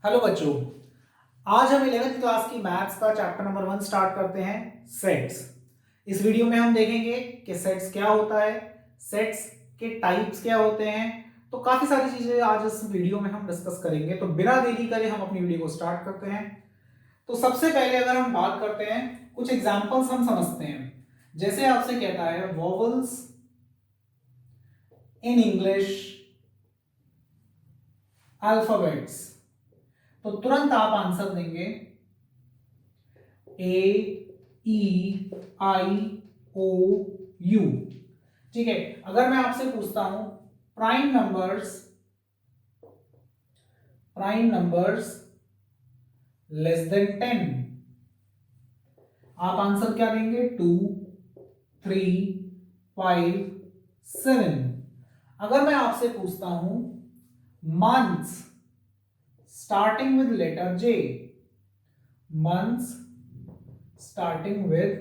Hello बच्चों, आज हम 11th क्लास की मैथ्स का चैप्टर नंबर 1 स्टार्ट करते हैं, सेट्स। इस वीडियो में हम देखेंगे कि सेट्स क्या होता है, सेट्स के टाइप्स क्या होते हैं। तो काफी सारी चीजें आज इस वीडियो में हम डिस्कस करेंगे। तो बिना देरी करे हम अपनी वीडियो को स्टार्ट करते हैं। तो सबसे पहले अगर हम बात करते हैं, कुछ एग्जांपल्स हम समझते हैं। जैसे आपसे कहता है वोवेल्स इन इंग्लिश अल्फाबेट्स, तो तुरंत आप आंसर देंगे ए ई आई ओ यू। ठीक है, अगर मैं आपसे पूछता हूं प्राइम नंबर्स लेस देन 10, आप आंसर क्या देंगे? 2, 3, 5, 7। अगर मैं आपसे पूछता हूं months starting with letter J, months starting with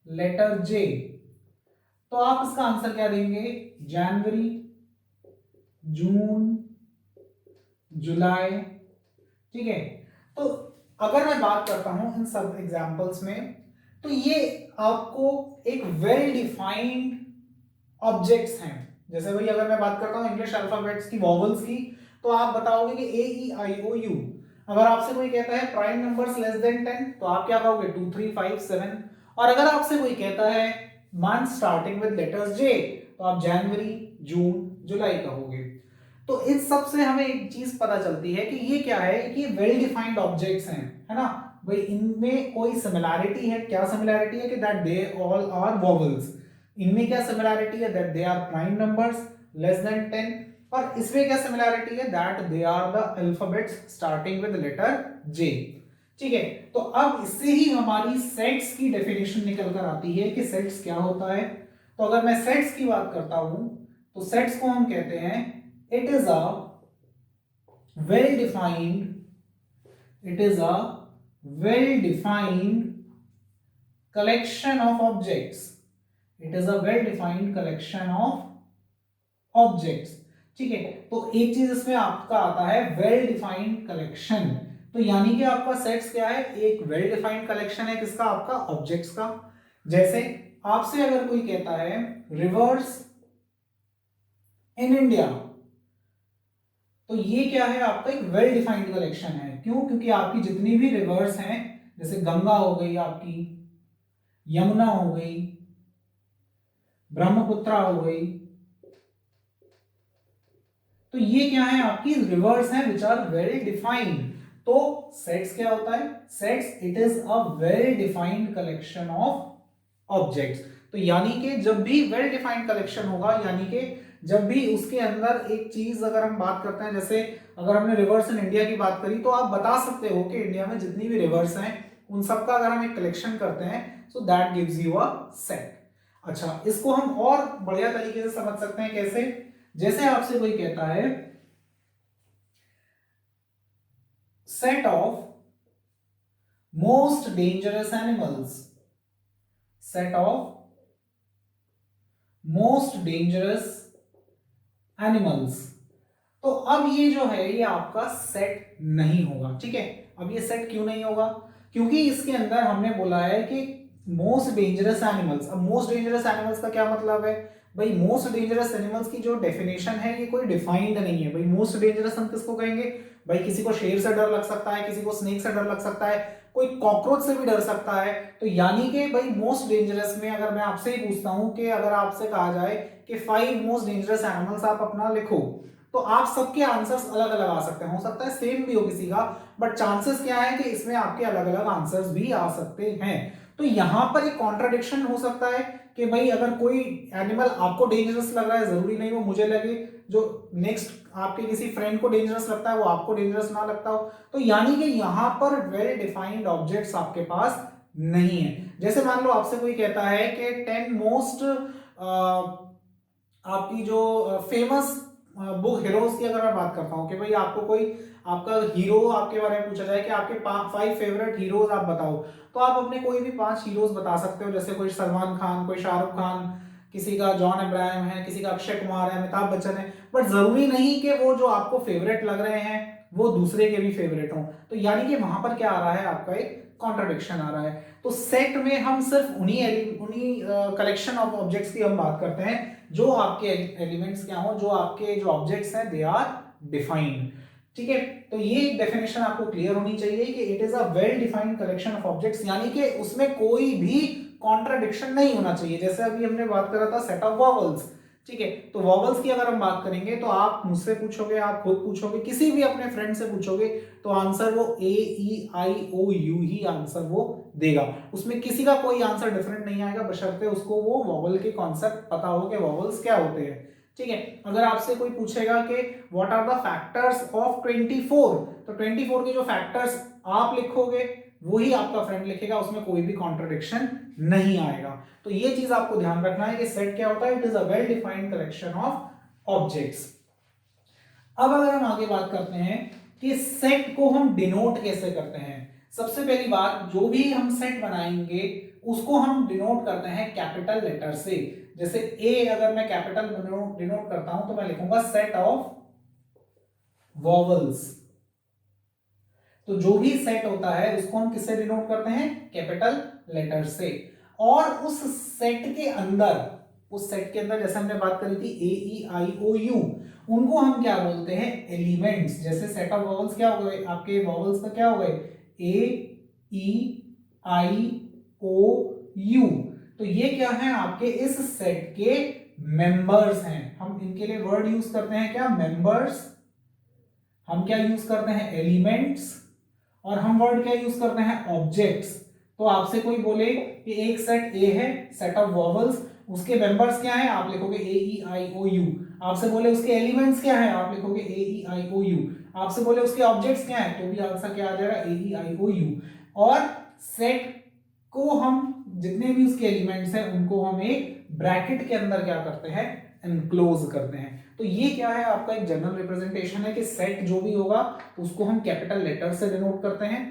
letter J, तो आप इसका आंसर क्या देंगे? जनवरी, जून, जुलाई। ठीक है, तो अगर मैं बात करता हूं इन सब एग्जांपल्स में, तो ये आपको एक वेल डिफाइंड ऑब्जेक्ट्स हैं। जैसे भाई अगर मैं बात करता हूं इंग्लिश अल्फाबेट्स की, वॉवल्स की, तो आप बताओगे कि ए ई आई ओ यू। अगर आपसे कोई कहता है प्राइम नंबर्स लेस देन 10, तो आप क्या कहोगे? 2, 3, 5, 7। और अगर आपसे कोई कहता है मंथ स्टार्टिंग विद लेटर्स जे, तो आप जनवरी, जून, जुलाई कहोगे। तो इस सब से हमें एक चीज पता चलती है कि ये क्या है, कि वेल डिफाइंड ऑब्जेक्ट्स हैं, है ना भाई। इनमें कोई सिमिलैरिटी है? क्या सिमिलैरिटी है? कि that they all are vowels. इनमें क्या सिमिलैरिटी है? That they are prime numbers less than 10। और इसमें क्या सिमिलैरिटी है? That they are the alphabets starting with letter J. ठीक है, तो अब इससे ही हमारी सेट्स की डेफिनेशन निकल कर आती है कि सेट्स क्या होता है। तो अगर मैं सेट्स की बात करता हूं, तो सेट्स को हम कहते हैं it is a well defined it is a well defined collection of objects. It is a well defined collection of objects. ठीक है, तो एक चीज इसमें आपका आता है वेल डिफाइंड कलेक्शन। तो यानी कि आपका सेट्स क्या है? एक वेल डिफाइंड कलेक्शन है किसका? आपका ऑब्जेक्ट्स का। जैसे आपसे अगर कोई कहता है रिवर्स इन इंडिया, तो ये क्या है? आपका एक वेल डिफाइंड कलेक्शन है। क्यों? क्योंकि आपकी जितनी भी रिवर्स हैं, जैसे गंगा हो गई, आपकी यमुना हो गई, ब्रह्मपुत्रा हो गई, तो ये क्या है? आपकी रिवर्स हैं विच आर वेल डिफाइंड। तो सेट्स क्या होता है? Sets it is a well defined collection of objects. तो यानी कि जब भी वेल डिफाइंड कलेक्शन होगा, यानी कि जब भी उसके अंदर एक चीज, अगर हम बात करते हैं, जैसे अगर हमने रिवर्स इन इंडिया की बात करी, तो आप बता सकते हो कि इंडिया में जितनी भी रिवर्स हैं उन सबका अगर हम एक कलेक्शन करते हैं, so that gives you a set. अच्छा, इसको हम और बढ़िया तरीके से समझ सकते हैं। कैसे? जैसे आपसे कोई कहता है set of most dangerous animals, set of most dangerous animals, तो अब ये जो है ये आपका सेट नहीं होगा। ठीक है, अब ये सेट क्यों नहीं होगा? क्योंकि इसके अंदर हमने बोला है कि मोस्ट डेंजरस एनिमल्स। अब मोस्ट डेंजरस एनिमल्स का क्या मतलब है भाई? मोस्ट डेंजरस एनिमल्स की जो डेफिनेशन है ये कोई डिफाइंड नहीं है भाई। मोस्ट डेंजरस हम किसको कहेंगे भाई? किसी को शेर से डर लग सकता है, किसी को स्नेक से डर लग सकता है, कोई कॉकरोच से भी डर सकता है। तो यानी कि भाई मोस्ट डेंजरस में अगर मैं आपसे ही पूछता हूं कि अगर आपसे कहा जाए कि 5 मोस्ट डेंजरस एनिमल्स आप अपना लिखो, तो आप सबके आंसर्स अलग अलग आ सकते हैं। हो सकता है सेम भी हो किसी का, बट चांसेस क्या है कि इसमें आपके अलग अलग आंसर्स भी आ सकते हैं। तो यहां पर एक कॉन्ट्राडिक्शन हो सकता है कि भाई अगर कोई एनिमल आपको डेंजरस लग रहा है, जरूरी नहीं वो मुझे लगे, जो नेक्स्ट आपके किसी फ्रेंड को डेंजरस लगता है वो आपको डेंजरस ना लगता हो। तो यानी कि यहां पर वेल डिफाइंड ऑब्जेक्ट्स आपके पास नहीं है। जैसे मान लो आपसे कोई कहता है कि 10 मोस्ट आपकी जो फेमस बुक हीरोज की अगर मैं बात करता हूं कि भाई आपको कोई आपका हीरो आपके बारे में पूछा जाए कि आपके 5 फेवरेट हीरोज आप बताओ, तो आप अपने कोई भी 5 हीरोज बता सकते हो। जैसे कोई सलमान खान, कोई शाहरुख खान, किसी का जॉन अब्राहम है, किसी का अक्षय कुमार है, अमिताभ बच्चन है। बट जरूरी नहीं कि वो जो आपको फेवरेट लग रहे हैं वो दूसरे के भी फेवरेट हों, तो यानी कि वहां पर क्या आ रहा है, आपका एक कॉन्ट्रडिक्शन आ रहा है। तो सेट में हम सिर्फ उन्हीं कलेक्शन ऑफ ऑब्जेक्ट्स की हम बात करते हैं जो आपके एलिमेंट्स क्या हो, जो आपके जो ऑब्जेक्ट्स हैं दे आर डिफाइंड। ठीक है, तो ये डेफिनेशन आपको क्लियर होनी चाहिए कि it is a well defined collection of objects, यानी कि उसमें कोई भी कॉन्ट्राडिक्शन नहीं होना चाहिए। जैसे अभी हमने बात करा था सेट ऑफ वॉवल्स, ठीक है, तो वॉवल्स की अगर हम बात करेंगे तो आप मुझसे पूछोगे, आप खुद पूछोगे, किसी भी अपने फ्रेंड से पूछोगे तो आंसर वो ए ई आई ओ यू ही आंसर वो देगा, उसमें किसी का कोई आंसर डिफरेंट नहीं आएगा, बशर्ते उसको वो वॉवल के कॉन्सेप्ट पता हो कि वॉवल्स क्या होते हैं। ठीक है, अगर आपसे कोई पूछेगा कि what are the factors of 24, तो 24 के जो फैक्टर्स आप लिखोगे वही आपका फ्रेंड लिखेगा, उसमें कोई भी कॉन्ट्रडिक्शन नहीं आएगा। तो ये चीज आपको ध्यान रखना है कि सेट क्या होता है, it is a well defined collection of objects. अब अगर हम आगे बात करते हैं कि सेट को हम डिनोट कैसे करते हैं, सबसे पहली बात, जो भी हम सेट बनाएंगे उसको हम डिनोट करते हैं कैपिटल लेटर से। जैसे ए अगर मैं कैपिटल डिनोट करता हूं तो मैं लिखूंगा सेट ऑफ वॉवल्स। तो जो भी सेट होता है उसको हम किससे डिनोट करते हैं, कैपिटल लेटर से। और उस सेट के अंदर, उस सेट के अंदर जैसे हमने बात करी थी ए ई आई ओ यू, उनको हम क्या बोलते हैं, एलिमेंट्स। जैसे सेट ऑफ वॉवल्स क्या हो गए, आपके वॉवल्स का क्या हो गए, ए ई आई ओ यू, तो ये क्या है, आपके इस सेट के मेंबर्स हैं। हम इनके लिए वर्ड यूज करते हैं क्या, मेंबर्स, हम क्या यूज करते हैं, एलिमेंट्स, और हम वर्ड क्या यूज करते हैं, ऑब्जेक्ट्स। तो आपसे कोई बोले कि एक सेट ए है, सेट ऑफ वॉवल्स, उसके मेंबर्स क्या है, आप लिखोगे ए ई आई ओ यू। आपसे बोले उसके एलिमेंट्स क्या है, आप लिखोगे ए ई आई ओ यू। आपसे बोले उसके ऑब्जेक्ट्स क्या है, तो भी आंसर क्या आ जाएगा, ए ई आई ओ यू। और सेट को हम जितने भी उसके एलिमेंट्स हैं उनको हम एक ब्रैकेट के अंदर क्या करते हैं, एनक्लोज करते हैं। तो ये क्या है, आपका एक जनरल रिप्रेजेंटेशन है कि सेट जो भी होगा उसको हम कैपिटल लेटर से डिनोट करते हैं,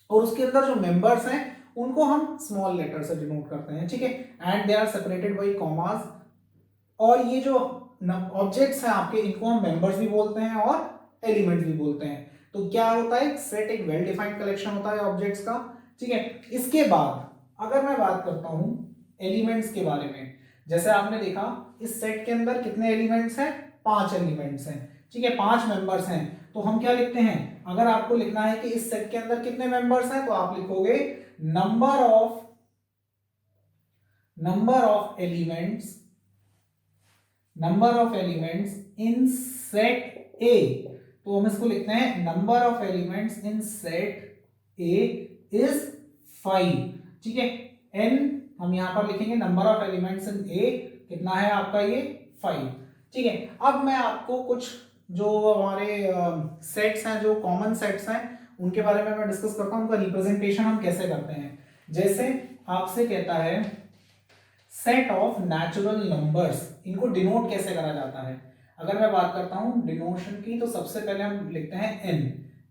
और उसके अंदर जो मेंबर्स हैं उनको हम स्मॉल लेटर से डिनोट करते हैं। ठीक है, and they are separated by commas. और ये जो ऑब्जेक्ट्स हैं आपके, इनको हम मेंबर्स भी बोलते हैं और एलिमेंट्स भी बोलते हैं। तो क्या होता है, सेट एक वेल डिफाइंड कलेक्शन होता है ऑब्जेक्ट्स का। ठीक है, इसके बाद अगर मैं बात करता हूं एलिमेंट्स के बारे में, जैसे आपने देखा इस सेट के अंदर कितने एलिमेंट्स हैं, 5 एलिमेंट्स हैं। ठीक है, 5 मेंबर्स हैं, तो हम क्या लिखते हैं, अगर आपको लिखना है कि इस सेट के अंदर कितने मेंबर्स हैं, तो आप लिखोगे number of elements, number of elements in set ए। तो हम इसको लिखते हैं number of elements in set A is 5। ठीक है, एन हम यहां पर लिखेंगे नंबर ऑफ एलिमेंट्स इन ए कितना है आपका, ये 5। ठीक है, अब मैं आपको कुछ जो हमारे सेट्स हैं, जो कॉमन सेट्स हैं, उनके बारे में मैं डिस्कस करता हूं, उनका रिप्रेजेंटेशन हम कैसे करते हैं। जैसे आपसे कहता है सेट ऑफ नेचुरल नंबर्स, इनको डिनोट कैसे करा जाता है। अगर मैं बात करता हूं डिनोशन की, तो सबसे पहले हम लिखते हैं एन।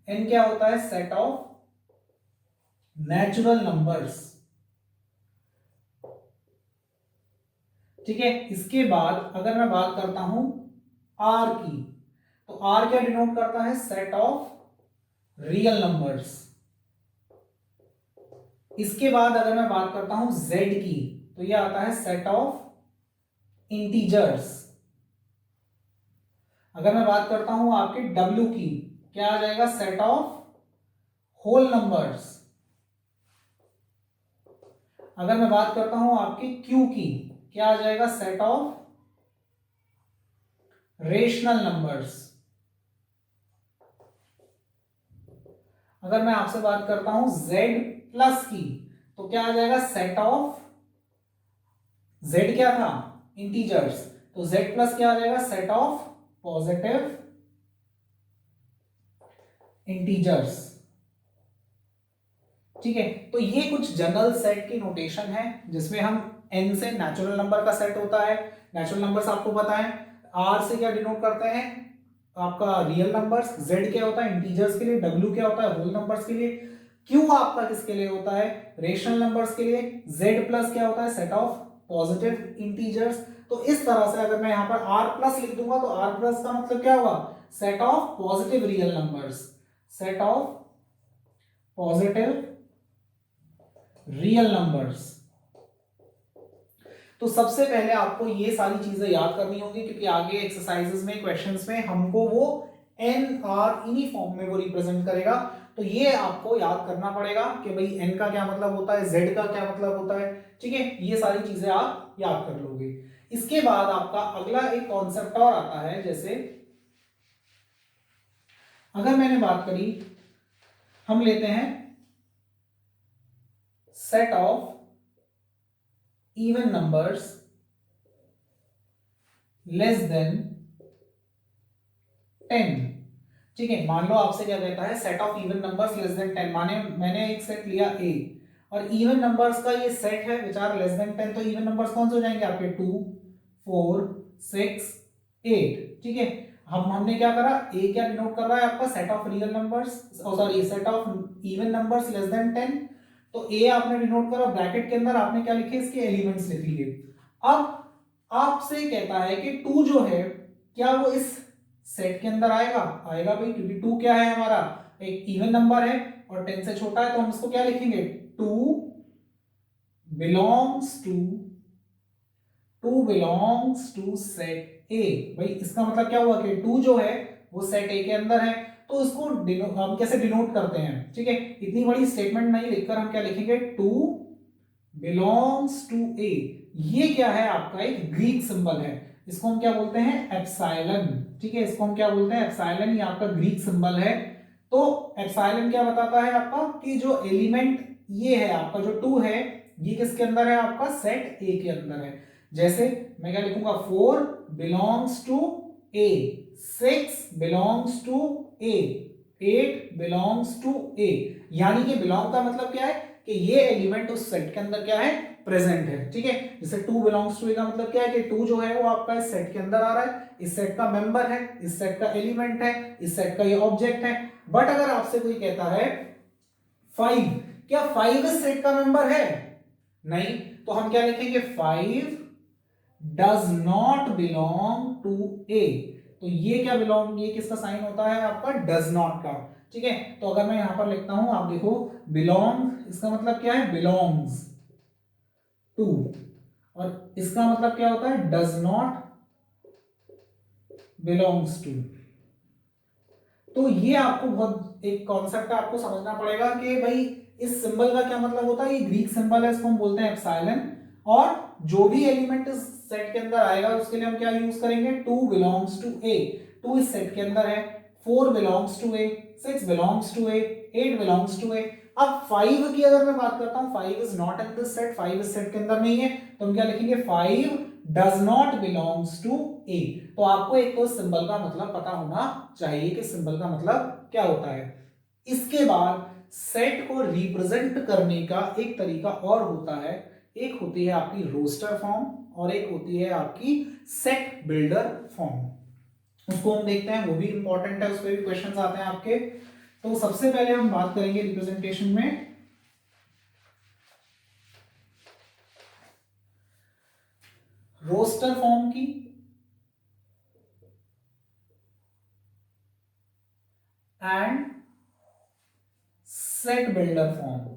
एन क्या होता है, सेट ऑफ नेचुरल नंबर्स। ठीक है, इसके बाद अगर मैं बात करता हूं आर की, तो आर क्या डिनोट करता है, सेट ऑफ रियल नंबर्स। इसके बाद अगर मैं बात करता हूं जेड की, तो ये आता है सेट ऑफ इंटीजर्स। अगर मैं बात करता हूं आपके डब्ल्यू की, क्या आ जाएगा, सेट ऑफ होल नंबर्स। अगर मैं बात करता हूं आपकी क्यू की, क्या आ जाएगा, सेट ऑफ रेशनल नंबर्स। अगर मैं आपसे बात करता हूं z प्लस की, तो क्या आ जाएगा, सेट ऑफ, z क्या था, इंटीजर्स, तो z प्लस क्या आ जाएगा, सेट ऑफ पॉजिटिव इंटीजर्स। ठीक है, तो ये कुछ जनरल सेट की नोटेशन है जिसमें हम n से नेचुरल नंबर का सेट होता है। नेचुरल नंबर्स आपको पता है, r से क्या डिनोट करते हैं, आपका रियल नंबर्स, z क्या होता है इंटीजर्स के लिए, w क्या होता है होल नंबर्स के लिए, q आपका किसके लिए होता है, रेशनल नंबर्स के लिए, z प्लस क्या होता है, सेट ऑफ पॉजिटिव इंटीजर्स। तो इस तरह से अगर मैं यहां पर r प्लस लिख दूंगा तो r प्लस का मतलब क्या होगा, set of positive real numbers, set of positive real numbers. तो सबसे पहले आपको ये सारी चीजें याद करनी होंगी, क्योंकि आगे एक्सरसाइजेस में, क्वेश्चंस में हमको वो एन आर इन्हीं फॉर्म में वो रिप्रेजेंट करेगा। तो ये आपको याद करना पड़ेगा कि भाई एन का क्या मतलब होता है, जेड का क्या मतलब होता है, ठीक है, ये सारी चीजें आप याद कर लोगे। इसके बाद आपका अगला एक कॉन्सेप्ट और आता है, जैसे अगर मैंने बात करी, हम लेते हैं set of even numbers less than 10, ठीक है। मान लो आपसे क्या कहता है, set of even numbers less than 10, माने मैंने एक सेट लिया ए और इवन नंबर्स का ये सेट है विच आर लेस देन 10, तो इवन नंबर्स कौन से हो जाएंगे आपके 2 4 6 8, ठीक है। हमने क्या करा, ए क्या डिनोट कर रहा है आपका, set of real numbers, sorry set of even numbers less than 10, तो ए आपने डिनोट करा, ब्रैकेट के अंदर आपने क्या लिखे, इसके एलिमेंट्स लिख लिए। अब आपसे कहता है कि 2 जो है क्या वो इस सेट के अंदर आएगा, आएगा भाई, क्योंकि 2 क्या है हमारा, एक इवन नंबर है और 10 से छोटा है, तो हम इसको क्या लिखेंगे, 2 बिलोंग्स टू सेट ए। भाई इसका मतलब क्या हुआ कि 2 जो है वो सेट ए के अंदर है, तो इसको हम कैसे डिनोट करते हैं, ठीक है। इतनी बड़ी स्टेटमेंट नहीं लिखकर हम क्या लिखेंगे, 2 बिलोंग्स टू ए। ये क्या है आपका एक ग्रीक सिंबल है, इसको हम क्या बोलते हैं, एप्सिलॉन, ठीक है, इसको हम क्या बोलते हैं, एप्सिलॉन, ये आपका ग्रीक सिंबल है। तो एप्सिलॉन क्या बताता है आपका कि जो एलिमेंट ये है आपका जो 2 है, ये किसके अंदर है आपका, सेट ए के अंदर है। जैसे मैं क्या लिखूंगा, 4 belongs to A, 6 belongs to A, 8 belongs to A. यानी कि बिलोंग का मतलब क्या है कि ये एलिमेंट उस सेट के अंदर क्या है, प्रेजेंट है, ठीक है। जैसे 2 बिलोंग्स टू ए का मतलब क्या है कि 2 जो है वो आपका इस सेट के अंदर आ रहा है, इस सेट का मेंबर है, इस सेट का एलिमेंट है, इस सेट का ये ऑब्जेक्ट है। बट अगर आपसे कोई कहता है 5, क्या 5 इस सेट का मेंबर है, नहीं, तो हम क्या लिखेंगे, 5 डज नॉट बिलोंग टू ए। तो ये क्या बिलोंग, ये किसका साइन होता है आपका, डज नॉट का, ठीक है। तो अगर मैं यहां पर लिखता हूं, आप देखो, बिलोंग, इसका मतलब क्या है, बिलोंग्स टू, और इसका मतलब क्या होता है, डज नॉट बिलोंग्स टू। तो ये आपको बहुत एक कॉन्सेप्ट आपको समझना पड़ेगा कि भाई इस सिंबल का क्या मतलब होता है, ये ग्रीक सिंबल है, इसको हम बोलते हैं एप्सिलॉन, और जो भी एलिमेंट इस सेट के अंदर आएगा उसके लिए हम क्या यूज करेंगे, 2 बिलोंग्स टू ए, 2 इस सेट के अंदर है, 4 belongs to A, 6 belongs to A, 8 belongs to A. अब 5 की अगर मैं बात करता हूं, 5 is not in this set, 5 इस सेट के अंदर नहीं है, तो हम क्या लिखेंगे, 5 डज नॉट बिलोंग्स टू ए। तो आपको एक तो सिंबल का मतलब पता होना चाहिए कि सिंबल का मतलब क्या होता है। इसके बाद सेट को रिप्रेजेंट करने का एक तरीका और होता है, एक होती है आपकी रोस्टर फॉर्म और एक होती है आपकी सेट बिल्डर फॉर्म। उसको हम देखते हैं, वो भी इंपॉर्टेंट है, उस पर भी क्वेश्चंस आते हैं आपके। तो सबसे पहले हम बात करेंगे रिप्रेजेंटेशन में रोस्टर फॉर्म की एंड सेट बिल्डर फॉर्म,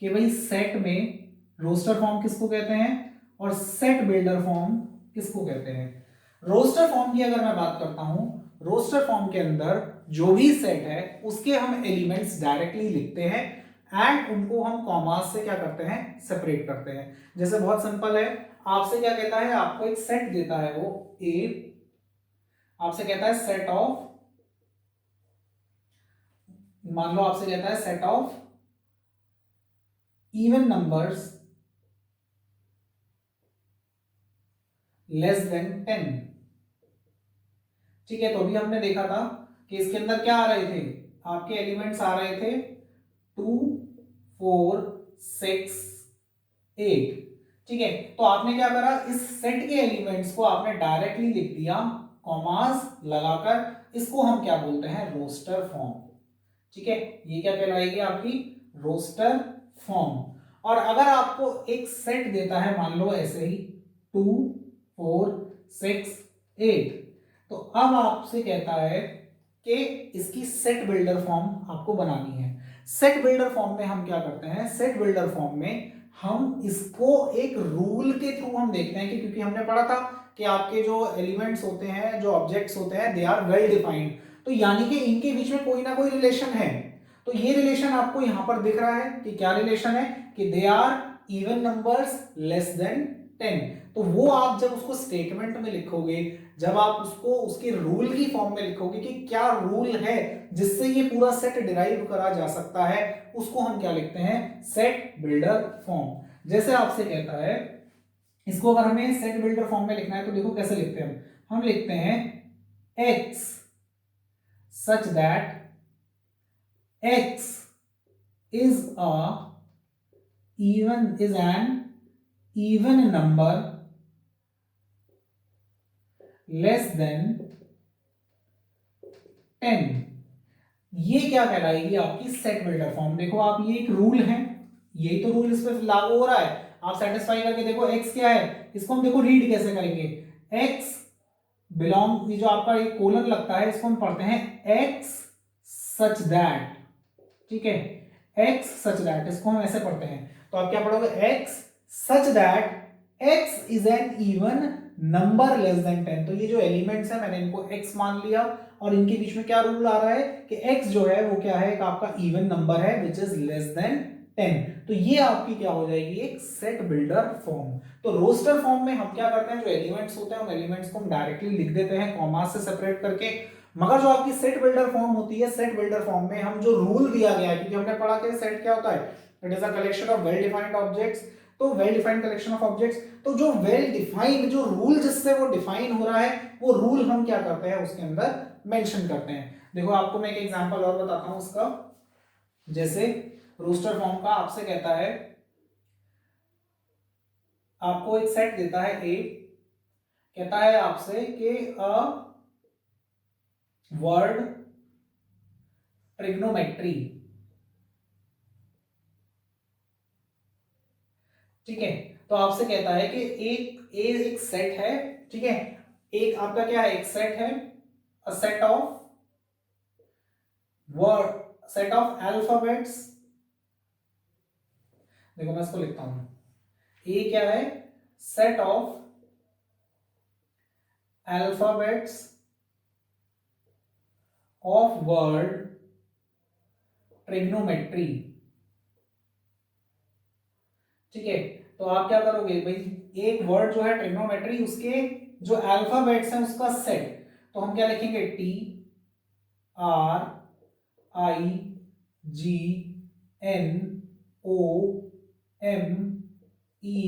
कि भाई सेट में रोस्टर फॉर्म किसको कहते हैं और सेट बिल्डर फॉर्म किसको कहते हैं। रोस्टर फॉर्म की अगर मैं बात करता हूं, रोस्टर फॉर्म के अंदर जो भी सेट है उसके हम एलिमेंट्स डायरेक्टली लिखते हैं एंड उनको हम कॉमास से क्या करते हैं, सेपरेट करते हैं। जैसे बहुत सिंपल है, आपसे क्या कहता है, आपको एक सेट देता है वो ए, आपसे कहता है सेट ऑफ, मान लो आपसे कहता है set of even numbers less than 10, ठीक है। तो अभी हमने देखा था कि इसके अंदर क्या आ रहे थे, आपके एलिमेंट्स आ रहे थे 2 4 6 8, ठीक है। तो आपने क्या करा, इस सेट के एलिमेंट्स को आपने डायरेक्टली लिख दिया कॉमास लगाकर, इसको हम क्या बोलते हैं, रोस्टर फॉर्म, ठीक है। ये क्या कहलाएगी आपकी रोस्टर फॉर्म। और अगर आपको एक सेट देता है, मान लो ऐसे ही 2 4 6 8। तो अब आपसे कहता है कि इसकी सेट बिल्डर फॉर्म आपको बनानी है। सेट बिल्डर फॉर्म में हम क्या करते हैं, सेट बिल्डर फॉर्म में हम इसको एक रूल के थ्रू हम देखते हैं कि, क्योंकि हमने पढ़ा था कि आपके जो एलिमेंट्स होते हैं, जो ऑब्जेक्ट्स होते हैं, दे आर वेल डिफाइंड, तो यानी कि इनके बीच में कोई ना कोई रिलेशन है। तो ये रिलेशन आपको यहां पर दिख रहा है कि क्या रिलेशन है, कि they are even numbers less than 10। तो वो आप जब उसको स्टेटमेंट में लिखोगे, जब आप उसको उसके रूल की फॉर्म में लिखोगे कि क्या रूल है जिससे ये पूरा सेट डिराइव करा जा सकता है, उसको हम क्या लिखते हैं, सेट बिल्डर फॉर्म। जैसे आपसे कहता है, इसको अगर हमें सेट बिल्डर फॉर्म में लिखना है तो देखो कैसे लिखते हैं हम लिखते हैं x such that x is an even number less than 10। ये क्या कहलाएगी, आपकी सेट बिल्डर फॉर्म। देखो आप, ये एक रूल है, यही तो रूल इस पर लागू हो रहा है। आप सेटिस्फाई करके देखो x क्या है, इसको हम देखो रीड कैसे करेंगे, x बिलोंग, ये जो आपका एक कोलन लगता है इसको हम पढ़ते हैं x सच दैट, ठीक है, x सच दैट, इसको हम ऐसे पढ़ते हैं। तो आप क्या पढ़ोगे, x such that x is N even number less than 10। तो ये जो एलिमेंट्स है मैंने इनको x मान लिया, और इनके बीच में क्या रूल आ रहा है कि x जो है वो क्या है, एक आपका इवन नंबर है विच इज लेस देन 10। तो ये आपकी क्या हो जाएगी, एक सेट बिल्डर फॉर्म। तो रोस्टर फॉर्म में हम क्या करते हैं, जो एलिमेंट्स होते हैं उन एलिमेंट्स को हम डायरेक्टली लिख देते हैं कॉमा से सेपरेट करके। मगर जो आपकी सेट बिल्डर फॉर्म होती है, सेट बिल्डर फॉर्म में हम जो रूल दिया गया है, क्योंकि हमने पढ़ा कि सेट क्या होता है, it is a collection of well defined objects. तो well defined collection of objects, तो जो वेल डिफाइंड जो रूल जिससे वो डिफाइन हो रहा है, वो रूल हम क्या करते हैं उसके अंदर मेंशन करते हैं। देखो आपको मैं एक एग्जांपल और बताता हूं उसका। जैसे रोस्टर फॉर्म का आपसे कहता है, आपको एक सेट देता है ए, कहता है आपसे कि अ वर्ड ट्रिग्नोमेट्री, ठीक है। तो आपसे कहता है कि एक सेट है, ठीक है, एक आपका क्या है, एक सेट है, a set of word, set of alphabets. देखो मैं इसको लिखता हूं, ए क्या है, set of alphabets of word trigonometry, ठीक है। तो आप क्या करोगे भाई, एक वर्ड जो है ट्रिग्नोमेट्री, उसके जो अल्फाबेट्स हैं उसका सेट, तो हम क्या लिखेंगे, T R I G N O M E.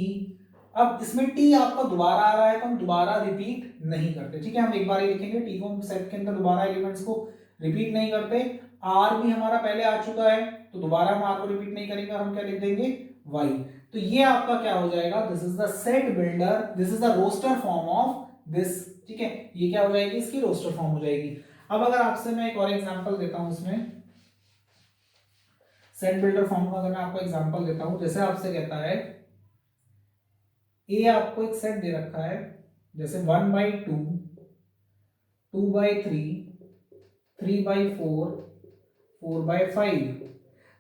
अब इसमें टी आपका दोबारा आ रहा है तो हम दोबारा रिपीट नहीं करते, ठीक है, हम एक बार ही लिखेंगे, टी को हम सेट के अंदर दोबारा एलिमेंट्स को रिपीट नहीं करते। आर भी हमारा पहले आ चुका है तो दोबारा हम आर को रिपीट नहीं करेंगे, और हम क्या लिख देंगे, वाई। तो ये आपका क्या हो जाएगा, this is the set builder, this is the roster form of this, ठीक है, ये क्या हो जाएगी, इसकी रोस्टर फॉर्म हो जाएगी। अब अगर आपसे मैं एक और एग्जांपल देता हूं इसमें, सेट बिल्डर फॉर्म का अगर मैं आपको एग्जांपल देता हूं, जैसे आपसे कहता है, ए आपको एक सेट दे रखा है, जैसे 1/2, 2/3, 3/4, 4/5।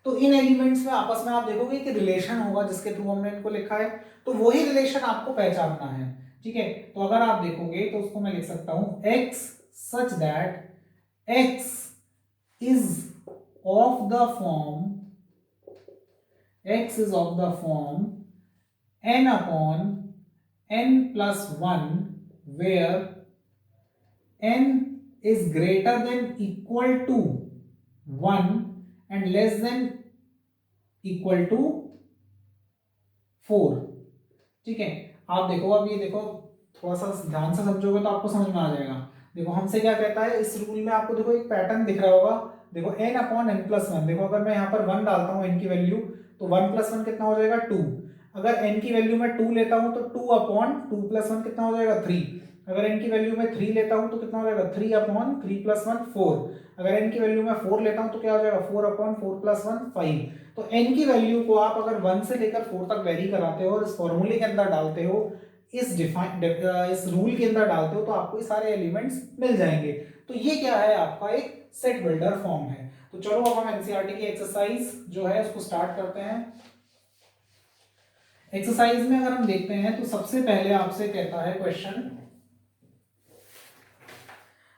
तो इन एलिमेंट्स में आपस में आप देखोगे कि रिलेशन होगा जिसके थ्रू हमने इनको लिखा है, तो वही रिलेशन आपको पहचानना है, ठीक है। तो अगर आप देखोगे तो उसको मैं लिख सकता हूं x such that x is of the form, x is of the form n upon n+1 where n is greater than equal to 1 and less than equal to 4, ठीक है। आप देखो, अब ये देखो, थोड़ा सा ध्यान से समझोगे तो आपको समझ में आ जाएगा। देखो हमसे क्या कहता है, इस रूल में आपको देखो एक पैटर्न दिख रहा होगा, देखो n/n+1, देखो अगर मैं यहाँ पर 1 डालता हूँ n की वैल्यू, तो 1+1 कितना हो जाएगा, 2। अगर n की वैल्यू में 2 लेता हूँ तो 2/2+1 कितना हो जाएगा, 3। अगर n की वैल्यू में 3 लेता हूँ तो कितना हो जाएगा, 3/3+1 4। अगर n की वैल्यू में 4 लेता हूँ तो क्या हो जाएगा, 4/4+1 5। तो n की वैल्यू को आप अगर 1 से लेकर 4 तक वेरी कराते हो और इस फॉर्मूले के अंदर डालते हो, इस रूल के अंदर डालते हो तो आपको ये सारे एलिमेंट्स मिल जाएंगे। तो ये क्या है, आपका एक सेट बिल्डर फॉर्म है। तो चलो अब हम एनसीईआरटी की एक्सरसाइज जो है उसको स्टार्ट करते हैं। एक्सरसाइज में अगर हम देखते हैं तो सबसे पहले आपसे कहता है क्वेश्चन,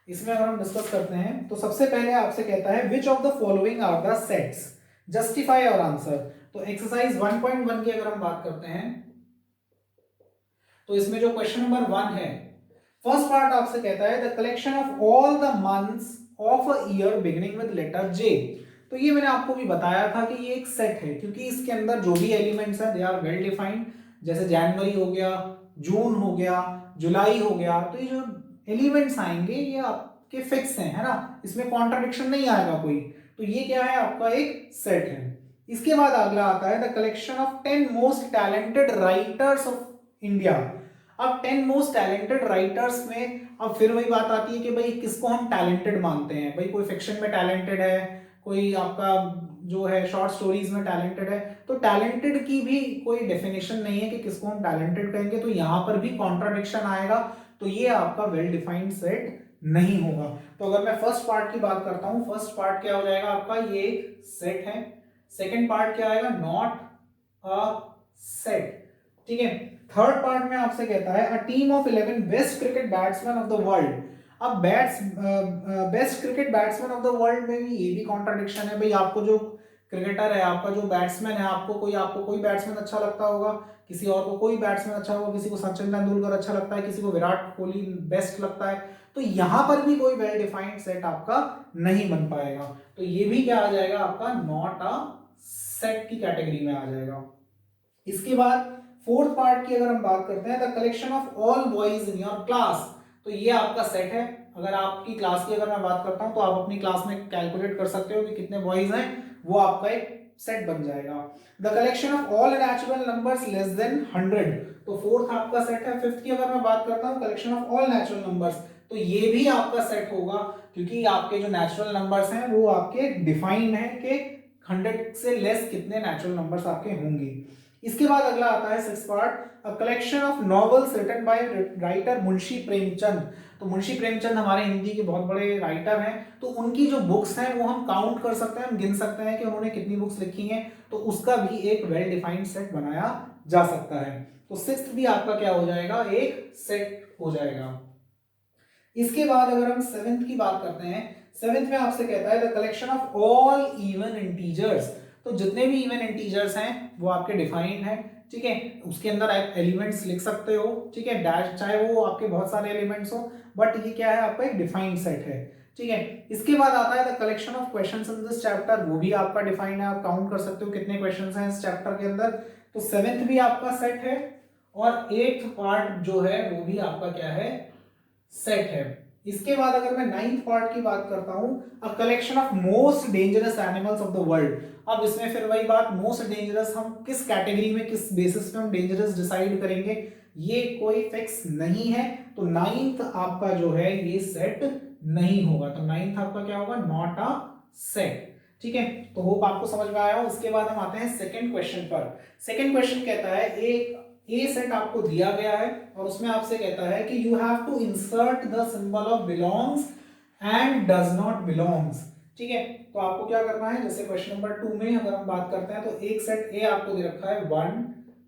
इसमें अगर हम डिस्कस करते हैं तो सबसे पहले आपसे कहता है which of the following are the sets, justify और आंसर। तो एक्सरसाइज 1.1 की अगर हम बात करते हैं तो इसमें जो क्वेश्चन नंबर 1 है, फर्स्ट पार्ट आपसे कहता है the collection of all the months of a year beginning with letter J. तो ये मैंने आपको भी बताया था कि ये एक सेट है, क्योंकि इसके अंदर जो भी एलिमेंट्स हैं दे आर वेल डिफाइंड। जैसे जनवरी हो गया, जून हो गया, जुलाई हो गया, तो ये जो एलिमेंट्स आएंगे ये आपके फिक्स हैं, है ना, इसमें कॉन्ट्रडिक्शन नहीं आएगा कोई। तो ये क्या है, आपका एक सेट है। इसके बाद अगला आता है the collection of 10 most talented writers of India. अब 10 मोस्ट टैलेंटेड राइटर्स में अब फिर वही बात आती है कि भाई किसको हम टैलेंटेड मानते हैं। भाई कोई फिक्शन में टैलेंटेड है, कोई आपका जो है शॉर्ट स्टोरीज में टैलेंटेड है, तो टैलेंटेड की भी कोई डेफिनेशन नहीं है कि किसको हम टैलेंटेड कहेंगे, तो यहां पर भी कॉन्ट्राडिक्शन आएगा। तो ये आपका वेल डिफाइंड सेट नहीं होगा। तो अगर मैं फर्स्ट पार्ट की बात करता हूं, फर्स्ट पार्ट क्या हो जाएगा आपका, ये एक सेट है। सेकेंड पार्ट क्या आएगा, नॉट अ सेट। ठीक है। थर्ड पार्ट में आपसे कहता है a team of 11 best cricket batsman of the world. अब best cricket batsman of the world में भी ये भी कॉन्ट्राडिक्शन है। भाई आपको जो क्रिकेटर है, आपका जो बैट्समैन है, आपको कोई बैट्समैन अच्छा लगता होगा, किसी और को कोई बैट्समैन अच्छा होगा, किसी को सचिन तेंदुलकर अच्छा लगता है, किसी को विराट कोहली बेस्ट लगता है। तो यहां पर भी कोई वेल डिफाइंड सेट आपका नहीं बन पाएगा। तो ये भी क्या आ जाएगा आपका, नॉट अ सेट की कैटेगरी में आ जाएगा। इसके बाद फोर्थ पार्ट की अगर हम बात करते हैं the collection of all boys in your class. तो ये आपका सेट है। अगर आपकी क्लास की अगर मैं बात करता हूं तो आप अपनी क्लास में कैलकुलेट कर सकते हो कि कितने बॉयज हैं, वो आपका एक सेट बन जाएगा। The collection of all natural numbers less then 100। तो फोर्थ आपका सेट है। फिफ्थ की अगर मैं बात करता हूं collection of all natural numbers, तो ये भी आपका सेट होगा, क्योंकि आपके जो नेचुरल नंबर्स हैं वो आपके डिफाइंड है कि 100 से लेस कितने नेचुरल नंबर्स आपके होंगे। इसके बाद अगला आता है sixth part, a collection of novels written by writer Munshi Premchand. तो मुंशी प्रेमचंद हमारे हिंदी के बहुत बड़े राइटर हैं, तो उनकी जो बुक्स हैं वो हम काउंट कर सकते हैं, हम गिन सकते हैं कि उन्होंने कितनी बुक्स लिखी हैं, तो उसका भी एक वेल डिफाइंड सेट बनाया जा सकता है। तो सिक्स्थ भी आपका क्या हो जाएगा, एक सेट हो जाएगा। इसके बाद अगर हम सेवेंथ की बात करते हैं, सेवेंथ में आपसे कहता है the collection of all even integers. तो जितने भी इवन इंटीजर्स हैं वो आपके डिफाइंड हैं। ठीक है, उसके अंदर आप एलिमेंट्स लिख सकते हो। ठीक है, डैश, चाहे वो आपके बहुत सारे एलिमेंट्स हो, बट ये क्या है, आपका एक डिफाइंड सेट है। ठीक है। इसके बाद आता है the collection of questions in this chapter. वो भी आपका डिफाइंड है, आप काउंट कर सकते हो कितने क्वेश्चंस हैं इस चैप्टर के अंदर। तो सेवेंथ भी आपका सेट है। और एट्थ पार्ट जो है वो भी आपका क्या है, सेट है। इसके बाद अगर मैं नाइन्थ पार्ट की बात करता हूं, अ collection of most dangerous animals of the world. अब इसमें फिर वही बात, मोस्ट डेंजरस हम किस कैटेगरी में, किस बेसिस पे हम डेंजरस डिसाइड करेंगे, ये कोई फिक्स नहीं है। तो नाइन्थ आपका जो है ये सेट नहीं होगा। तो नाइन्थ आपका क्या होगा, नॉट अ सेट। ठीक है, तो होप आपको समझ में आया हो। इसके बाद हम आते हैं सेकंड क्वेश्चन पर। सेकंड क्वेश्चन कहता है एक ए सेट आपको दिया गया है और उसमें आपसे कहता है कि you have to insert the symbol of belongs and does not belongs. ठीक है, तो आपको क्या करना है, जैसे क्वेश्चन नंबर 2 में अगर हम बात करते हैं तो एक सेट ए आपको दे रखा है 1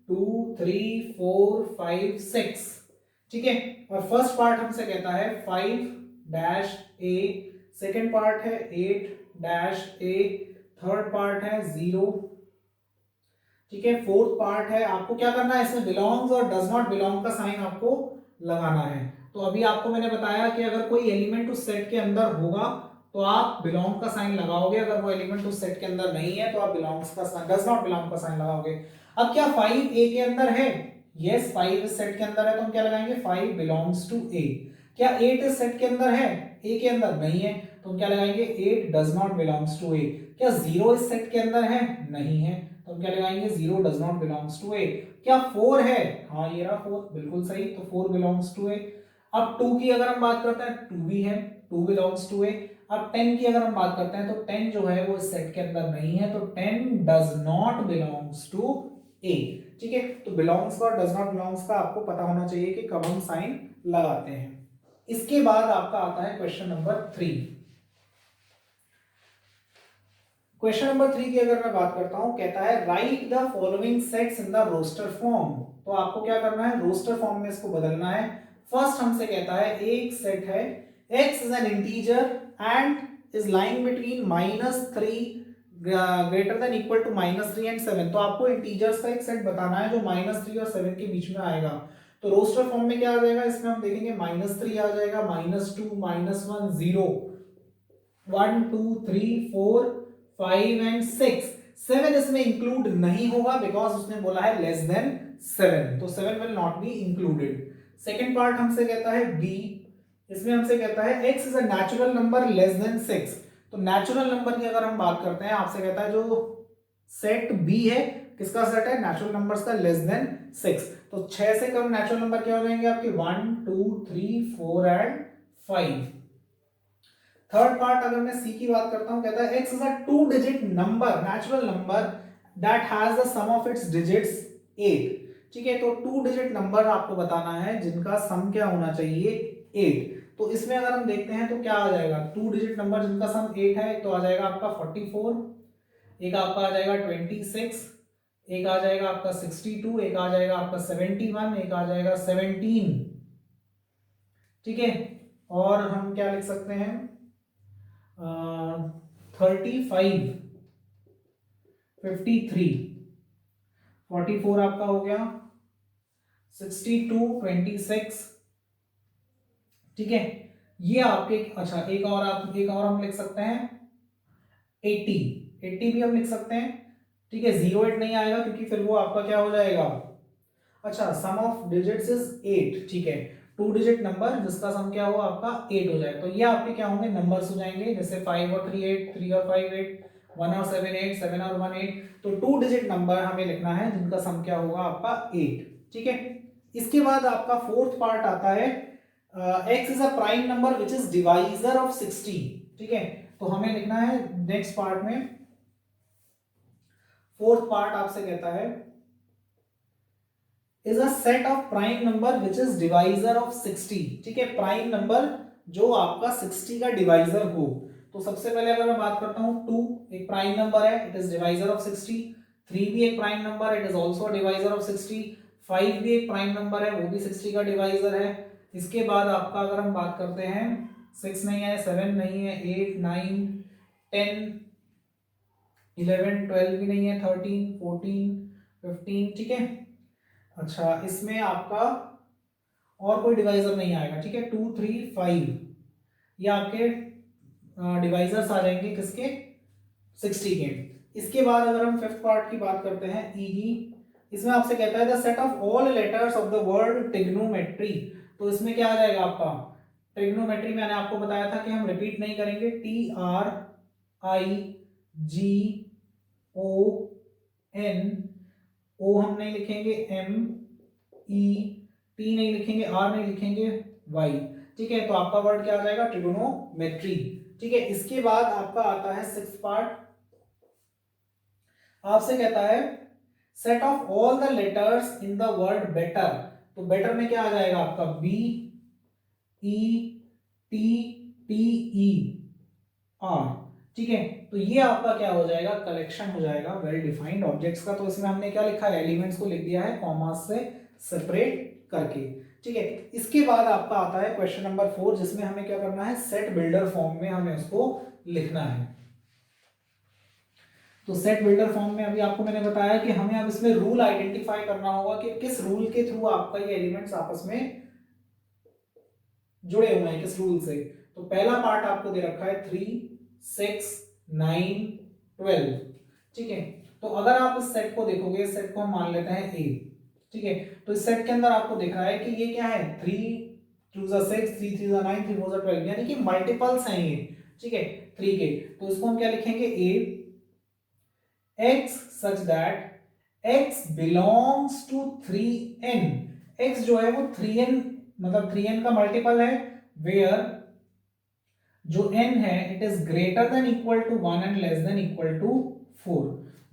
2 3 4 5 6। ठीक है, और फर्स्ट पार्ट हमसे कहता है 5 डैश ए, सेकेंड पार्ट है 8 डैश ए, थर्ड पार्ट है 0। ठीक है, फोर्थ पार्ट है, आपको क्या करना है, इसमें बिलोंग्स और डज नॉट बिलोंग का साइन आपको लगाना है। तो अभी आपको मैंने बताया कि अगर कोई एलिमेंट उस सेट के अंदर होगा तो आप बिलोंग का साइन लगाओगे, अगर वो एलिमेंट उस सेट के अंदर नहीं है तो आप बिलोंग्स का साइन, डज नॉट बिलोंग का साइन लगाओगे। अब क्या 5 ए के अंदर है, यस 5 इस सेट के अंदर है, तो हम क्या लगाएंगे, 5 बिलोंग्स टू ए। क्या 8 इस सेट के अंदर है, ए के अंदर नहीं है, तो हम क्या लगाएंगे, 8 डज नॉट बिलोंग्स टू ए। क्या 0 इस सेट के अंदर है, नहीं है, तो हम क्या लगाएंगे, 0 डज नॉट बिलोंग्स टू ए। क्या 4 है, हाँ ये रहा 4, बिल्कुल सही, तो 4 बिलोंग्स टू ए। अब 2 की अगर हम बात करते हैं, 2 भी है, 2 बिलोंग्स टू ए। अब 10 की अगर हम बात करते हैं तो 10 जो है वो इस सेट के अंदर नहीं है, तो 10 डज नॉट बिलोंग्स टू ए। ठीक है। तो बिलोंग्स का और डज नॉट बिलोंग्स का आपको पता होना चाहिए कि कब हम साइन लगाते हैं। इसके बाद आपका आता है क्वेश्चन नंबर 3। क्वेश्चन नंबर 3 की अगर मैं बात करता हूं, कहता है write the following sets in the roster form. तो आपको क्या करना है, रोस्टर फॉर्म में इसको बदलना है। फर्स्ट हमसे कहता है एक सेट है x is an integer and is lying between -3 greater than equal to -3 and 7। तो आपको इंटीजर्स का एक सेट बताना है जो -3 और 7 के बीच में आएगा। तो रोस्टर फॉर्म में क्या आ जाएगा, इसमें हम देखेंगे -3 आ जाएगा, -2 -1 0 1 2 3 4 5 एंड 6। 7 इसमें इंक्लूड नहीं होगा बिकॉज उसने बोला है लेस देन 7, तो 7 will not be included. Second part हमसे कहता है बी, इसमें हमसे कहता है x is a natural number less than 6। तो नेचुरल नंबर की अगर हम बात करते हैं, आपसे कहता है जो सेट बी है किसका सेट है, नेचुरल नंबर्स का लेस देन 6। तो 6 से कम नेचुरल नंबर क्या हो जाएंगे आपके 1 2 3 4 एंड 5। थर्ड पार्ट अगर मैं सी की बात करता हूं, कहता है x is a 2 digit number natural number that has the sum of its digits 8। ठीक है, तो 2 डिजिट नंबर आपको बताना है जिनका सम क्या होना चाहिए 8। तो इसमें अगर हम देखते हैं तो क्या आ जाएगा, 2 डिजिट नंबर जिनका सम 8 है, तो आ जाएगा आपका 44, एक आपका आ जाएगा 26, एक आ जाएगा आपका 62, एक आ जाएगा आपका 71, एक आ जाएगा 17। ठीक है, और हम क्या लिख सकते हैं 35, 53, 44 आपका हो गया, 62, 26। ठीक है, ये आपके, अच्छा एक और हम लिख सकते हैं 80, 80 भी हम लिख सकते हैं। ठीक है, 08 नहीं आएगा क्योंकि फिर वो आपका क्या हो जाएगा, अच्छा सम ऑफ डिजिट्स इज 8। ठीक है, 2 डिजिट नंबर जिसका सम क्या हो आपका 8 हो जाए, तो ये आपके क्या होंगे नंबर्स हो जाएंगे, जैसे 5 और 3 8, 3 और 5 8, 1 और 7 8, 7 और 1 8। तो 2 डिजिट नंबर हमें लिखना है जिनका सम क्या होगा आपका 8। ठीक है, इसके बाद आपका फोर्थ पार्ट आता है x is a prime number which is divisor of 60। ठीक है, तो हमें लिखना है नेक्स्ट पार्ट में, फोर्थ पार्ट आपसे कहता है is a set of prime number which is divisor of 60। ठीक है, प्राइम नंबर जो आपका 60 का डिवाइजर हो। तो सबसे पहले अगर मैं बात करता हूं 2 एक प्राइम नंबर है, इट इज डिवाइजर ऑफ 60। 3 भी एक प्राइम नंबर है, it is also divisor of 60। 5 भी एक प्राइम नंबर है, वो भी 60 का डिवाइजर है। इसके बाद आपका अगर हम बात करते हैं 6 नहीं है, 7 नहीं है, 8 9 10 11 12 भी नहीं है, 13 14 15। ठीक है, अच्छा इसमें आपका और कोई डिवाइजर नहीं आएगा। ठीक है, 2 3 5 ये आपके डिवाइजर्स आ जाएंगे किसके 60 के। इसके बाद अगर हम फिफ्थ पार्ट की बात करते हैं ई की, इसमें आपसे कहता है the set of all letters of the word trigonometry. तो इसमें क्या आ जाएगा आपका ट्रिग्नोमेट्री, मैंने आपको बताया था कि हम रिपीट नहीं करेंगे, TRIGON, ओ हम नहीं लिखेंगे, MET नहीं लिखेंगे, R नहीं लिखेंगे, Y। ठीक है, तो आपका वर्ड क्या आ जाएगा ट्रिगोनोमेट्री। ठीक है, इसके बाद आपका आता है सिक्स्थ पार्ट, आपसे कहता है set of all the letters in the word better. तो बेटर में क्या आ जाएगा आपका BETTER। ठीक है, तो ये आपका क्या हो जाएगा कलेक्शन हो जाएगा वेल डिफाइंड ऑब्जेक्ट्स का। तो इसमें हमने क्या लिखा है, एलिमेंट्स को लिख दिया है कॉमा से सेपरेट करके। ठीक है, इसके बाद आपका आता है क्वेश्चन नंबर 4 जिसमें हमें क्या करना है सेट बिल्डर फॉर्म में हमें उसको लिखना है। तो सेट बिल्डर फॉर्म में अभी आपको मैंने बताया कि हमें अब इसमें रूल आइडेंटिफाई करना होगा कि किस रूल के थ्रू आपका ये एलिमेंट्स आपस में जुड़े हुए हैं, किस रूल से। तो पहला पार्ट आपको दे रखा है 3 6 9 12। ठीक है, तो अगर आप इस सेट को देखोगे, इस सेट को हम मान लेते हैं A। ठीक है, तो इस सेट के अंदर आपको दिख रहा है कि ये क्या है 3 2 6 3 3 9 3 4 12, यानी कि मल्टीपल्स हैं ये। ठीक है, 3 के, तो इसको हम क्या लिखेंगे A x such that x belongs to 3n। x जो है वो 3n मतलब 3n का मल्टीपल है, वेयर जो n है it is greater than equal to 1 and less than equal to 4।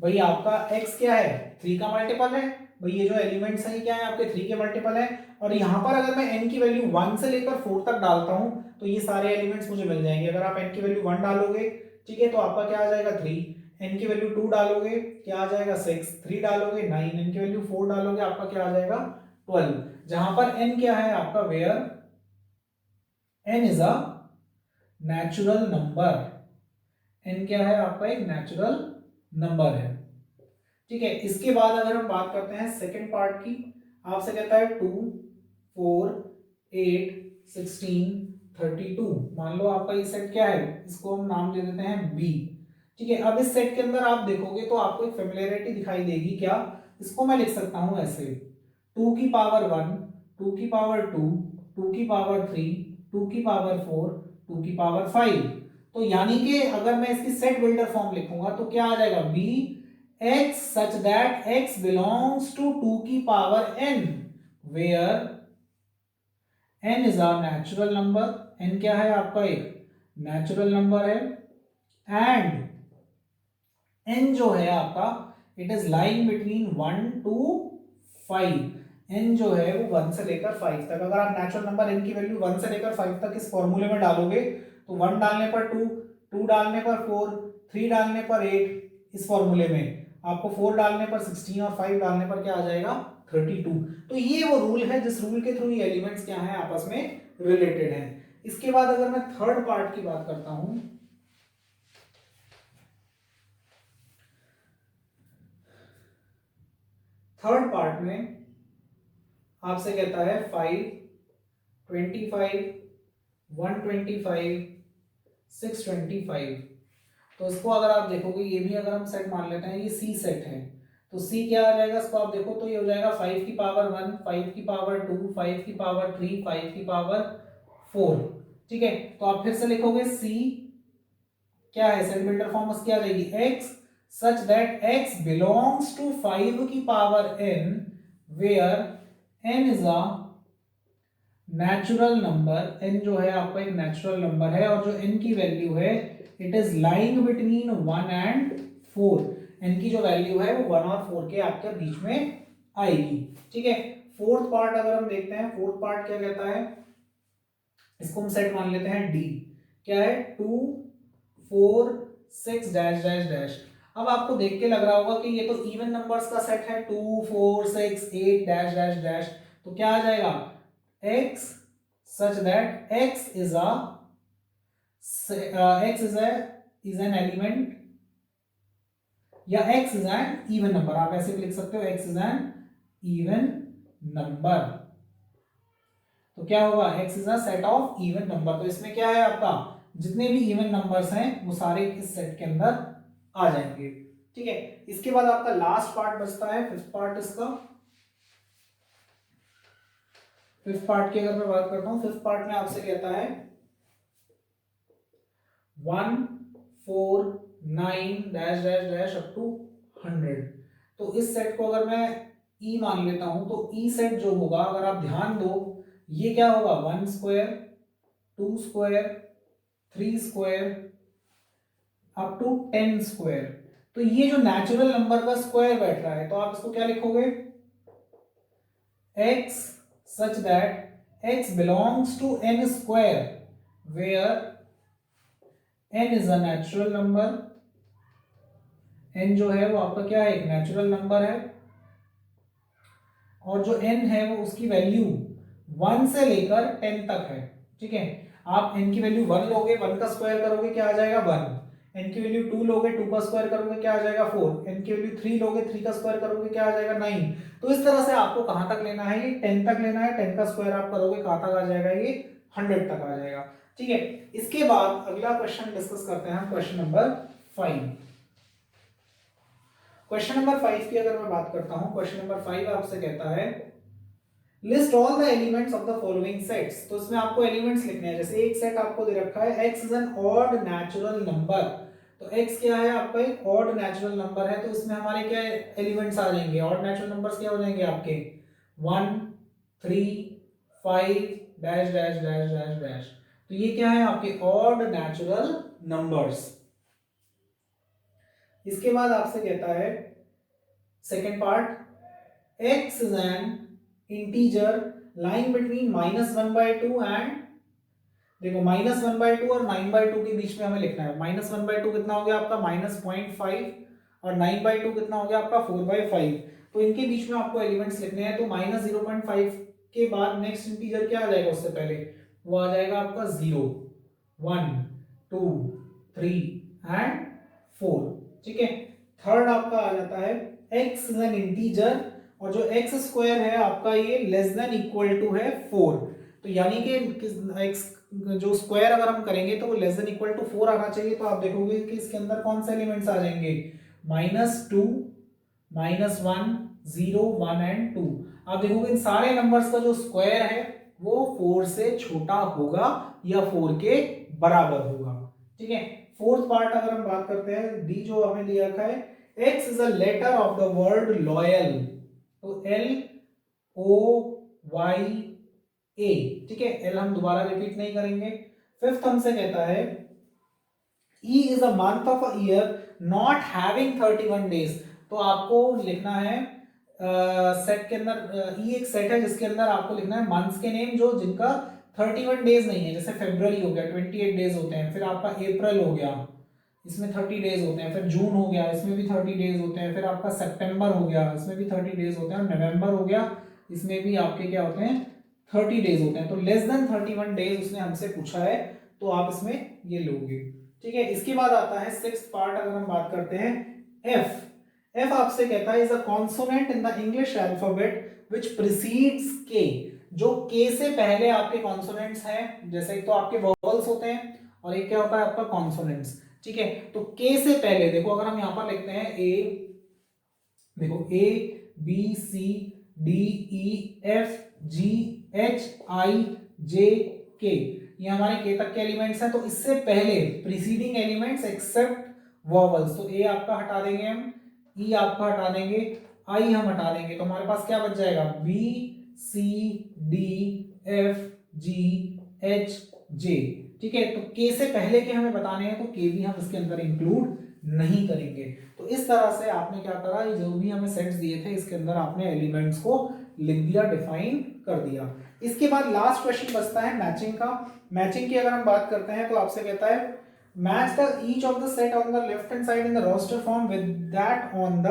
भाई आपका x क्या है 3 का मल्टीपल है, भाई ये जो एलिमेंट्स हैं ये क्या है आपके 3 के मल्टीपल है, और यहाँ पर अगर मैं n की वैल्यू 1 से लेकर 4 तक डालता हूँ तो ये सारे एलिमेंट्स मुझे मिल जाएंगे। अगर आप n की वैल्यू 1 डालोगे, ठीक है, तो आपका क्या आ जाएगा 3, n की वैल्यू 2 डालोगे क्या आ जाएगा 6, 3 डालोगे 9, n की वैल्यू 4 डालोगे आपका क्या आ जाएगा 12, जहां पर n क्या है आपका, where n is a natural number, n क्या है आपका एक नेचुरल नंबर है। ठीक है, इसके बाद अगर हम बात करते हैं सेकंड पार्ट की, आपसे कहता है 2 4 8 16 32, मान लो आपका ये सेट क्या है, इसको हम नाम दे देते हैं बी। ठीक है, अब इस सेट के अंदर आप देखोगे तो आपको एक फेमिलियरिटी दिखाई देगी, क्या, इसको मैं लिख सकता हूं ऐसे 2 की पावर 1, 2 की पावर 2, 2 की पावर 3, 2 की पावर 4, 2 की पावर 5। तो यानी कि अगर मैं इसकी सेट बिल्डर फॉर्म लिखूंगा तो क्या आ जाएगा, B x such that x belongs to 2 की power n where n is a natural number, n क्या है आपका एक नेचुरल नंबर है, एंड n जो है आपका it is lying between 1 to 5, n जो है वो 1 से लेकर 5 तक। अगर आप नेचुरल नंबर n की वैल्यू 1 से लेकर 5 तक इस फॉर्मूले में डालोगे तो 1 डालने पर 2, 2 डालने पर 4, 3 डालने पर 8, इस फॉर्मूले में आपको 4 डालने पर 16 और 5 डालने पर क्या आ जाएगा 32। तो ये वो रूल है जिस रूल के थ्रू ये एलिमेंट्स क्या हैं आपस में रिलेटेड हैं। इसके बाद अगर मैं थर्ड पार्ट की बात करता हूं, थर्ड पार्ट में आपसे कहता है 5 25 125 625। तो इसको अगर आप देखोगे ये भी अगर हम सेट मान लेते हैं, ये सी सेट है, तो सी क्या आ जाएगा, इसको आप देखो तो ये हो जाएगा 5 की पावर 1, 5 की पावर 2, 5 की पावर 3, 5 की पावर 4। ठीक है, तो आप फिर से लिखोगे सी क्या है, सेट बिल्डर फॉर्म उसकी आ जाएगी x such that x belongs to 5 की power n where n is a natural number, n जो है आपका एक नेचुरल नंबर है और जो n की वैल्यू है it is lying between 1 and 4, n की जो वैल्यू है वो 1 और 4 के आपके बीच में आएगी। ठीक है, फोर्थ पार्ट अगर हम देखते हैं, फोर्थ पार्ट क्या कहता है, इसको हम सेट मान लेते हैं डी, क्या है 2 4 6 डैश डैश डैश। अब आपको देख के लग रहा होगा कि ये तो इवन नंबर्स का सेट है, 2 4 6 8 डैश डैश डैश, तो क्या आ जाएगा x such that x is an element या x is an even number, आप ऐसे भी लिख सकते हो x is an even number। तो क्या होगा x is a set of even number, तो इसमें क्या है आपका जितने भी इवन नंबर्स हैं वो सारे इस सेट के अंदर आ जाएंगे। ठीक है, इसके बाद आपका लास्ट पार्ट बचता है, फिफ्थ पार्ट इसका। फिफ्थ पार्ट की अगर मैं बात करता हूं, फिफ्थ पार्ट में आपसे कहता है 1 4 9 dash dash dash up to 100। तो इस सेट को अगर मैं ई मान लेता हूं तो ई सेट जो होगा, अगर आप ध्यान दो, ये क्या होगा 1 square 2 square 3 square up to 10 square. तो ये जो नेचुरल नंबर का स्क्वायर बैठ रहा है तो आप इसको क्या लिखोगे, x such that x belongs to n square where n is a natural number, n जो है वो आपका क्या है एक नेचुरल नंबर है, और जो n है वो उसकी वैल्यू 1 से लेकर 10 तक है। ठीक है, आप n की वैल्यू 1 लोगे, 1 का स्क्वायर करोगे क्या आ जाएगा 1, n की वैल्यू 2 लोगे, 2 का स्क्वायर करोगे क्या आ जाएगा 4, n की वैल्यू 3 लोगे, 3 का स्क्वायर करोगे क्या आ जाएगा 9। तो इस तरह से आपको कहां तक लेना है, ये 10 तक लेना है, 10 का स्क्वायर आप करोगे कहां तक आ जाएगा, ये 100 तक आ जाएगा। ठीक है, इसके बाद अगला क्वेश्चन डिस्कस करते हैं हम, क्वेश्चन नंबर 5। क्वेश्चन नंबर 5 की अगर मैं बात करता हूं, क्वेश्चन नंबर 5 आपसे कहता है list all the elements of the following sets. तो इसमें आपको एलिमेंट्स लिखने हैं, जैसे एक सेट आपको दे रखा है x is N odd natural number, तो x क्या है आपका एक ऑड नेचुरल नंबर है, तो इसमें हमारे क्या एलिमेंट्स आ जाएंगे, ऑड नेचुरल नंबर्स क्या हो जाएंगे आपके 1 3 5 dash dash dash dash dash. तो ये क्या है आपके ऑड नेचुरल नंबर्स। इसके बाद आपसे कहता है second part x is an integer lying between -1/2 and, देखो -1/2 और 9/2 के बीच में हमें लिखना है। -1/2 कितना हो गया आपका -0.5 और 9/2 कितना हो गया आपका 4/5। तो इनके बीच में आपको एलिमेंट्स लिखने हैं। तो -0.5 के बाद नेक्स्ट इंटीजर क्या आ जाएगा उससे पहले, वो आ जाएगा आपका 0, 1, 2, 3 एंड 4। ठीक है, थर्ड आपका आ जाता है x इज एन इंटीजर, और जो x स्क्वायर है आपका ये लेस देन इक्वल टू है 4। तो यानी कि x जो स्क्वायर अगर हम करेंगे तो वो लेस देन इक्वल टू 4 आना चाहिए। तो आप देखोगे कि इसके अंदर कौन से एलिमेंट्स आ जाएंगे, -2, -1, 0, 1 एंड 2। आप देखोगे इन सारे नंबर्स का जो स्क्वायर है वो 4 से छोटा होगा या 4 के बराबर होगा। ठीक है, फोर्थ पार्ट अगर हम बात करते हैं, डी जो हमें दिया रखा है, x is a letter of the word loyal. तो LOYA। ठीक है, एल हम दोबारा रिपीट नहीं करेंगे। फिफ्थ हमसे कहता है E is a month of a year not having 31 days. तो आपको लिखना है सेट के अंदर, ई एक सेट है जिसके अंदर आपको लिखना है मंथ्स के नेम जो जिनका 31 डेज नहीं है। जैसे फरवरी हो गया 28 डेज होते हैं, फिर आपका अप्रैल हो गया इसमें 30 डेज होते हैं, फिर जून हो गया इसमें भी 30 डेज होते हैं, फिर आपका सितंबर हो गया इसमें भी 30 डेज होते हैं, और नवंबर हो गया इसमें भी आपके क्या होते हैं 30 डेज होते हैं। तो लेस देन 31 डेज उसने हमसे पूछा है, तो आप इसमें ये लोगे। ठीक है, इसके बाद आता है सिक्स्थ पार्ट, अगर हम बात करते हैं एफ। एफ आपसे कहता है is a consonant in the English alphabet which precedes के। जो के से पहले आपके कॉन्सोनेंट्स हैं, जैसे एक तो आपके वोवेल्स होते हैं और एक क्या होता है आपका कॉन्सोनेंट्स। ठीक है, तो के से पहले देखो अगर हम यहां पर लिखते हैं ए, देखो ABCDEFGHIJK, ये हमारे के तक के एलिमेंट्स हैं। तो इससे पहले प्रीसीडिंग एलिमेंट्स एक्सेप्ट वॉवल्स, तो ए आपका हटा देंगे हम, ई आपका हटा देंगे, आई हम हटा देंगे, तो हमारे पास क्या बच जाएगा BCDFGHJ। ठीक है, तो के से पहले के हमें बताने हैं, तो के भी हम इसके अंदर इंक्लूड नहीं करेंगे। तो इस तरह से आपने क्या करा, ये जो भी हमें सेट्स दिए थे इसके अंदर आपने एलिमेंट्स को लिख दिया, डिफाइन कर दिया। इसके बाद लास्ट क्वेश्चन बचता है मैचिंग का। मैचिंग की अगर हम बात करते हैं तो आपसे कहता है match the each of the set on the left hand side in the roster form with that on the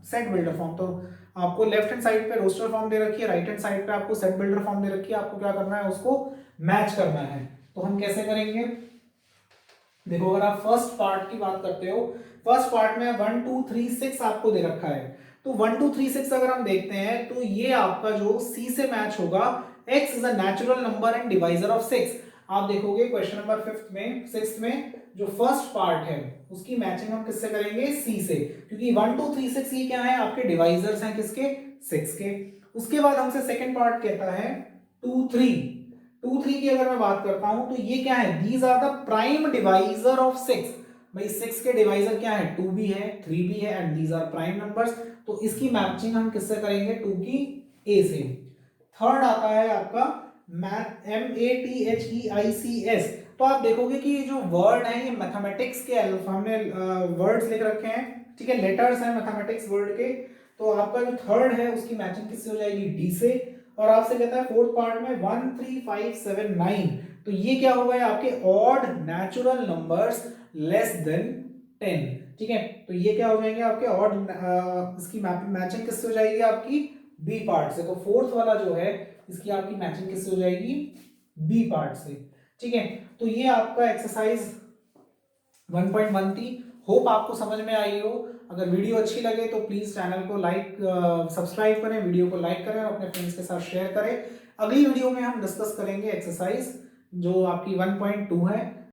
set builder form. तो आपको लेफ्ट हैंड साइड पे रोस्टर फॉर्म दे रखी है, राइट हैंड साइड पे आपको सेट बिल्डर फॉर्म दे रखी है, आपको क्या करना है उसको मैच करना है। तो हम कैसे करेंगे, देखो अगर आप फर्स्ट पार्ट की बात करते हो, फर्स्ट पार्ट में 1 2 3 6 आपको दे रखा है। तो 1 2 3 6 अगर हम देखते हैं तो ये आपका जो सी से मैच होगा, x is a natural number and divisor of 6। आप देखोगे क्वेश्चन नंबर 5th में 6th में जो फर्स्ट पार्ट है उसकी मैचिंग हम किससे करेंगे, सी से, क्योंकि 1 2 3 6 ये क्या है आपके डिवाइजर्स हैं किसके, 6 के। उसके बाद हमसे सेकंड पार्ट कहता है 2 3 2 3 की अगर मैं बात करता हूं तो ये क्या है, these are the prime divisor of 6। भाई 6 के डिवाइजर क्या है, 2 भी है 3 भी है and these are prime numbers. तो इसकी मैचिंग हम किससे करेंगे, 2 की ए से। थर्ड आता है आपका MATHEICS। तो आप देखोगे कि ये जो वर्ड है ये मैथमेटिक्स के हमने वर्ड्स लिख रखे हैं, ठीक है, लेटर्स हैं मैथमेटिक्स वर्ड के। तो आपका जो थर्ड है उसकी मैचिंग किससे हो जाएगी, डी से। और आपसे कहता है फोर्थ पार्ट में 1 3 5 7 9, तो ये क्या हो गए आपके odd natural numbers less than 10। ठीक है, तो ये क्या हो जाएंगे आपके ऑड, इसकी मैचिंग किससे हो जाएगी आपकी बी पार्ट से। तो फोर्थ वाला जो है इसकी आपकी मैचिंग किससे हो जाएगी, बी पार्ट से। ठीक है, तो ये आपका एक्सरसाइज 1.1 थी। होप आपको समझ में आई हो। अगर वीडियो अच्छी लगे तो प्लीज चैनल को लाइक सब्सक्राइब करें, वीडियो को लाइक करें और अपने फ्रेंड्स के साथ शेयर करें। अगली वीडियो में हम डिस्कस करेंगे एक्सरसाइज जो आपकी 1.2 है।